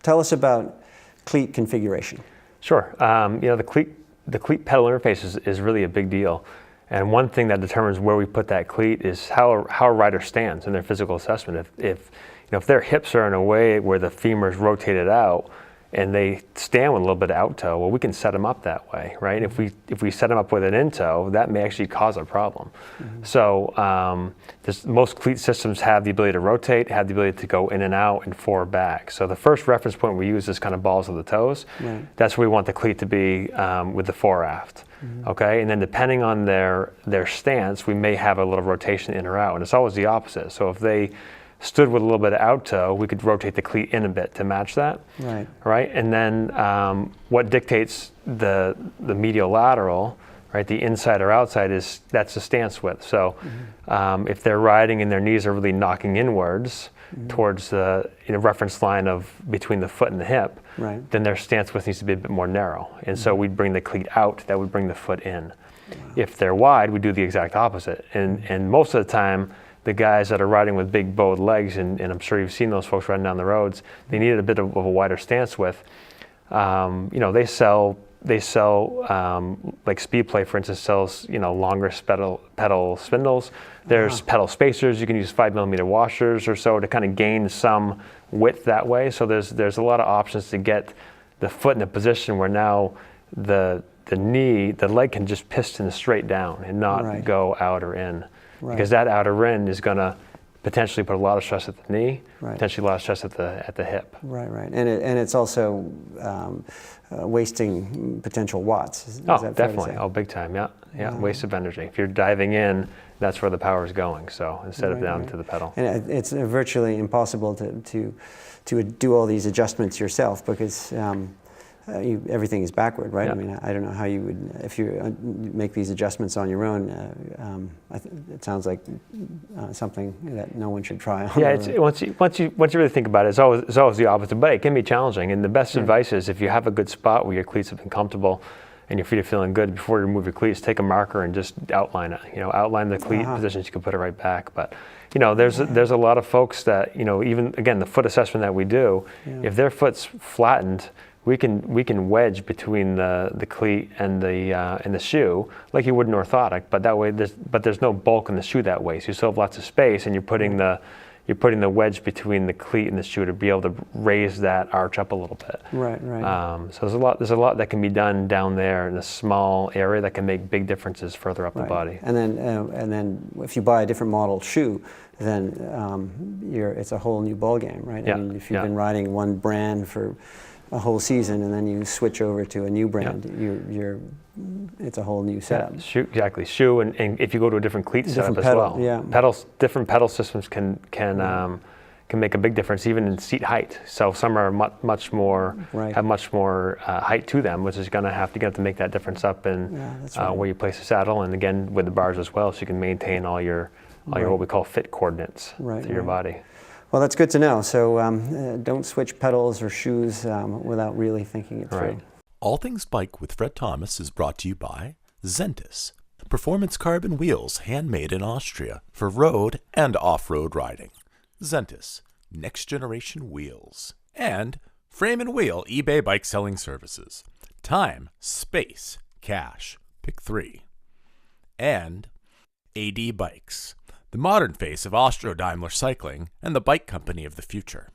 Tell us about cleat configuration. Sure. The cleat pedal interface is really a big deal. And one thing that determines where we put that cleat is how a rider stands in their physical assessment. If their hips are in a way where the femur is rotated out and they stand with a little bit of out toe, well, we can set them up that way, right? If we set them up with an in toe, that may actually cause a problem. Mm-hmm. So most cleat systems have the ability to rotate, have the ability to go in and out and forward back. So the first reference point we use is kind of balls of the toes. Right. That's where we want the cleat to be with the fore aft. Mm-hmm. Okay, and then depending on their stance, we may have a little rotation in or out, and it's always the opposite. So if they stood with a little bit of out toe, we could rotate the cleat in a bit to match that. Right. Right, and then what dictates the medial lateral, right, the inside or outside, that's the stance width. So if they're riding and their knees are really knocking inwards towards the reference line of between the foot and the hip, right, then their stance width needs to be a bit more narrow. And so we'd bring the cleat out, that would bring the foot in. Wow. If they're wide, we do the exact opposite. And most of the time, the guys that are riding with big bowed legs, and I'm sure you've seen those folks riding down the roads, they need a bit of a wider stance width. They sell like Speed Play, for instance, sells longer pedal spindles. There's pedal spacers. You can use 5mm washers or so to kind of gain some width that way. So there's a lot of options to get the foot in a position where now the leg can just piston straight down and not go out or in. Right. Because that outer in is going to potentially put a lot of stress at the knee, potentially a lot of stress at the hip. Right, and it's also wasting potential watts. Is that definitely. Oh, big time. Yeah. Waste of energy. If you're diving in, that's where the power is going. So instead of down to the pedal. And it's virtually impossible to do all these adjustments yourself because. Everything is backward, right? Yeah. I mean, I don't know how you would, if you make these adjustments on your own. It sounds like something that no one should try. Once you really think about it, it's always the opposite. But it can be challenging. And the best advice is if you have a good spot where your cleats have been comfortable and your feet are feeling good, before you remove your cleats, take a marker and just outline it. Outline the cleat positions. You can put it right back. But there's a lot of folks that even again the foot assessment that we do, if their foot's flattened, we can wedge between the cleat and the shoe like you would an orthotic, but that way there's no bulk in the shoe that way. So you still have lots of space, and you're putting the wedge between the cleat and the shoe to be able to raise that arch up a little bit. Right. So there's a lot that can be done down there in a small area that can make big differences further up the body. And then if you buy a different model shoe, then it's a whole new ball game, right? Yeah. I mean, if you've been riding one brand for a whole season and then you switch over to a new brand, it's a whole new setup. Yeah, exactly. Shoe and if you go to a different cleat setup as well. Yeah. Different pedal systems can make a big difference even in seat height. So some are much more have much more height to them, which is going to have to make that difference up in where you place the saddle, and again with the bars as well, so you can maintain all your what we call fit coordinates to your body. Well, that's good to know. So don't switch pedals or shoes without really thinking it through. Right. All Things Bike with Fred Thomas is brought to you by Zentis, performance carbon wheels handmade in Austria for road and off-road riding. Zentis, next generation wheels. And Frame and Wheel eBay bike selling services. Time, space, cash. Pick 3. And AD Bikes, the modern face of Austro-Daimler cycling and the bike company of the future.